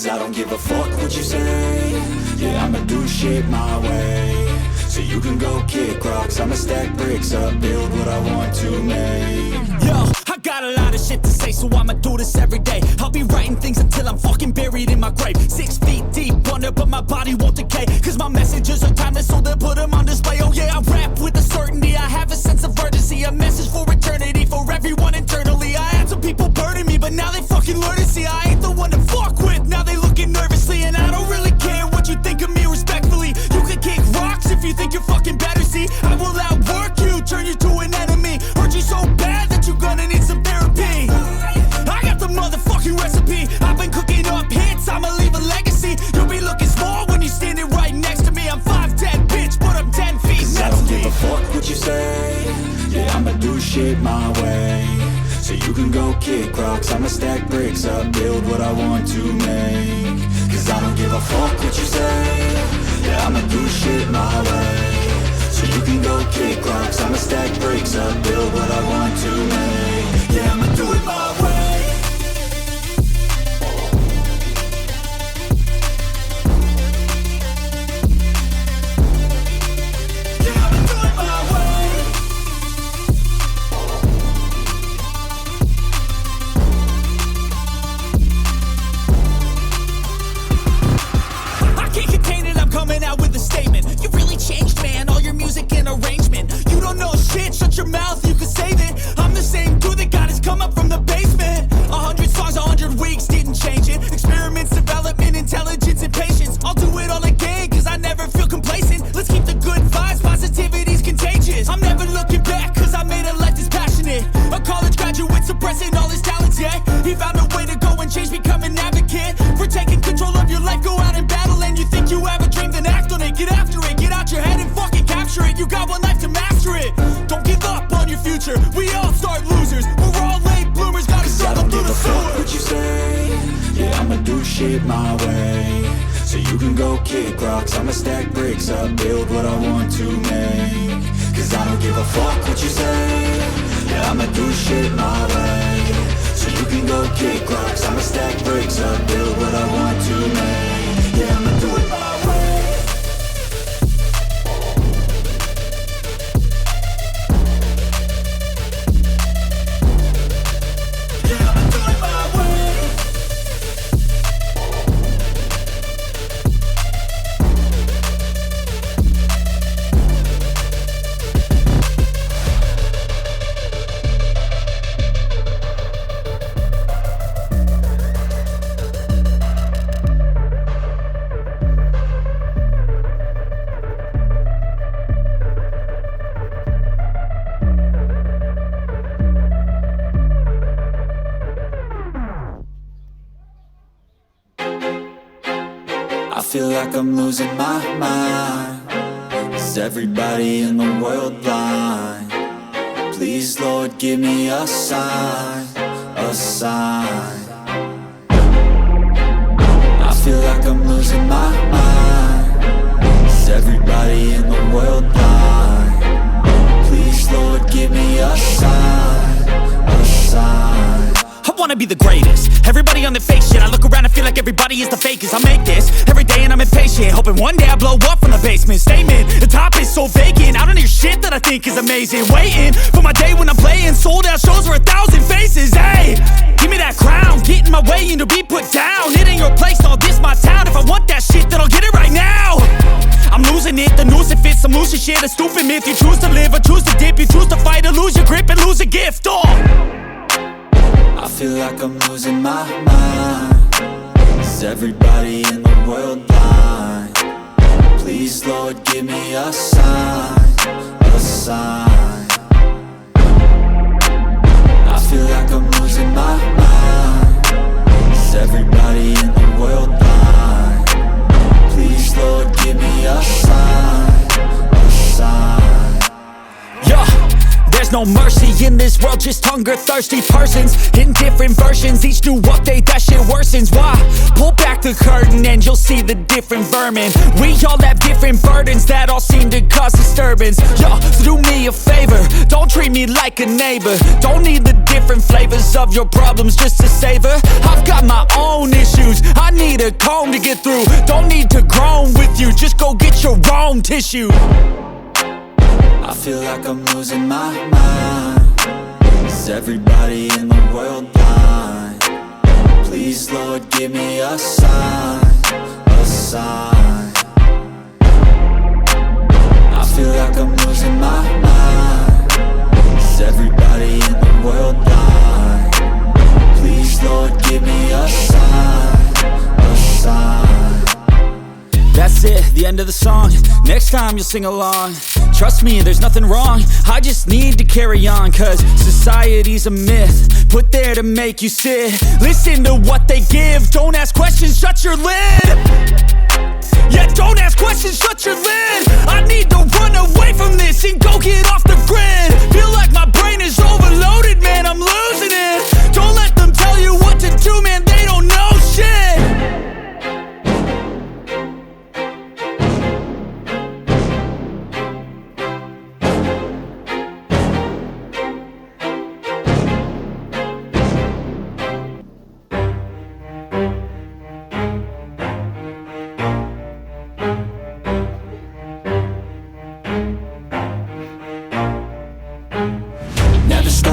Cause I don't give a fuck what you say. Yeah, I'ma do shit my way. So you can go kick rocks, I'ma stack bricks up, build what I want to make. Yo, I got a lot of shit to say, so I'ma do this every day. I'll be writing things until I'm fucking buried in my grave. 6 feet deep under, but my body won't decay. Cause my messages are timeless, so they'll put them on display. Oh yeah, I rap with a certainty, I have a sense of urgency. A message for eternity, for everyone internally. I had some people burning me, but now they fucking learn to see I ain't the one to fuck with, now they looking nervously. And I don't really care what you think of me respectfully. You can kick rocks if you think you're fucking better, see. I will outwork you, turn you to an enemy. Hurt you so bad that you're gonna need some therapy. I got the motherfucking recipe. I've been cooking up hits, I'ma leave a legacy. You'll be looking small when you're standing right next to me. I'm 5'10", bitch, but I'm 10 feet. Cause I don't give a fuck what you say. Yeah, I'ma do shit my way. So you can go kick rocks, I'ma stack bricks up, build what I want to make. Cause I don't give a fuck what you say. Yeah, I'ma do shit my way. So you can go kick rocks, I'ma stack bricks up, build what I want to make. Yeah, I'ma do it my way. Shut your mouth, you can save it. I'm the same dude that got his come up from the basement. 100 songs, 100 weeks, didn't change it. Experiments, development, intelligence, and patience. I'll do it all again, cause I never feel complacent. Let's keep the good vibes, positivity's contagious. I'm never looking back, cause I made a life that's passionate. A college graduate suppressing all his talents, yeah. He found a way to go and change, become an advocate. For taking control of your life, go out and battle. And you think you have a dream, then act on it. Get after it, get out your head and fucking capture it. You got one life to master it. Don't give up on your future, we all start losers. We're all late bloomers, gotta struggle through the sewer. What you say? Yeah, I'ma do shit my way. So you can go kick rocks, I'ma stack bricks up, build what I want to make. Cause I don't give a fuck what you say. Yeah, I'ma do shit my way. So you can go kick rocks, I'ma stack bricks up, build what I want to make. Yeah, I'ma do it my way. I feel like I'm losing my mind. Is everybody in the world blind? Please, Lord, give me a sign, a sign. I feel like I'm losing my mind. Is everybody in the world blind? Please, Lord, give me a sign, a sign. I wanna be the greatest. Everybody on the fake shit. I look around and feel like everybody is the fakest. I make this every day and I'm impatient, hoping one day I blow up from the basement. Statement, the top is so vacant. I don't hear shit that I think is amazing. Waiting for my day when I'm playing sold out shows for 1,000 faces. Hey, give me that crown, get in my way and to be put down. It ain't your place, all this my town. If I want that shit, then I'll get it right now. I'm losing it, the noose it fits, some losing shit. A stupid myth, you choose to live or choose to dip. You choose to fight or lose your grip and lose a gift. I feel like I'm losing my mind. Is everybody in the world blind? Please, Lord, give me a sign, a sign. I feel like I'm losing my mind. Is everybody in the world blind? Please, Lord, give me a sign, a sign. Yeah, there's no no mercy in this world, just hunger-thirsty persons in different versions, each new update, that shit worsens. Why? Pull back the curtain and you'll see the different vermin. We all have different burdens that all seem to cause disturbance. Yo, do me a favor, don't treat me like a neighbor. Don't need the different flavors of your problems just to savor. I've got my own issues, I need a comb to get through. Don't need to groan with you, just go get your own tissue. I feel like I'm losing my mind. Is everybody in the world blind? Please, Lord, give me a sign, a sign. I feel like I'm losing my mind. Is everybody in the world blind? Please, Lord, give me a sign, a sign. That's it, the end of the song. Next time you'll sing along. Trust me, there's nothing wrong, I just need to carry on. Cause society's a myth, put there to make you sit. Listen to what they give, don't ask questions, shut your lid. Yeah, don't ask questions, shut your lid. I need to run away from this and go get off the grid. Feel like my brain is overloaded, man, I'm losing it. Don't let them tell you what to do, man, they don't know shit.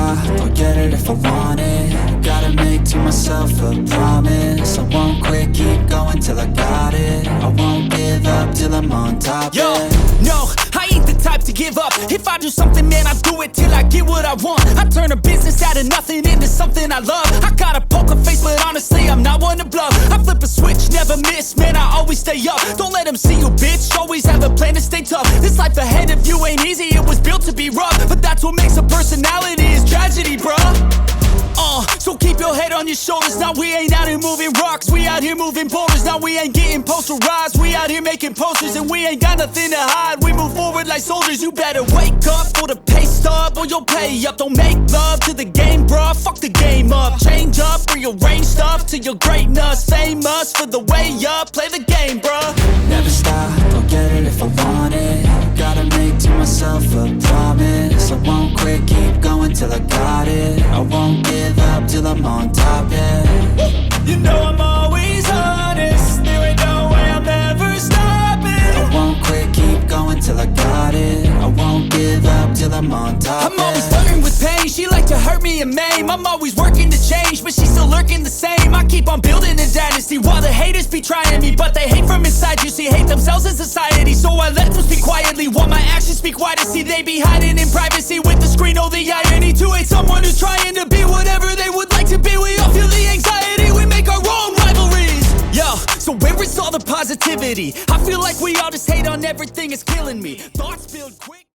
I'll get it if I want it. Gotta make to myself a promise. I won't quit, keep going till I got it. I won't give up till I'm on top. Yo, no, I ain't the type to give up. If I do something, man, I do it till I get what I want. I turn a business out of nothing into something I love. I got a poker face, but honestly, I'm not one to bluff. I flip a switch, never miss, man, I always stay up. Don't let them see you, bitch, always have a plan to stay tough. This life ahead of you ain't easy, it was built to be rough. But that's what makes a personality, is tragedy, bruh. So keep your head on your shoulders. Now we ain't out here moving rocks, we out here moving boulders. Now we ain't getting posterized, we out here making posters. And we ain't got nothing to hide, we move forward like soldiers. You better wake up for the pay stub, or you'll pay up. Don't make love to the game, bruh, fuck the game up. Change up, rearrange stuff to your greatness. Famous for the way up, play the game, bruh. Never stop, I'll get it if I want it. Gotta make to myself a promise. I won't quit, keep going till I got it. I won't give up till I'm on top, yeah. You know I'm always honest, there ain't no way I'm ever stopping. I won't quit, keep going till I got it. I won't give up till I'm on top, I'm always flirting with pain, she like to hurt me and maim. I'm always working to change, but she's still lurking the same. I keep on building a dynasty while the haters be trying me. But they hate from inside, you see, hate themselves in society. So I let them speak quietly while my actions speak wider. See, they be hiding in privacy with the screen, oh the irony. To hate someone who's trying to be whatever they would like to be. We all feel the anxiety, we make our own rivalries. Yo, so where is all the positivity? I feel like we all just hate on everything, it's killing me. Thoughts build quick.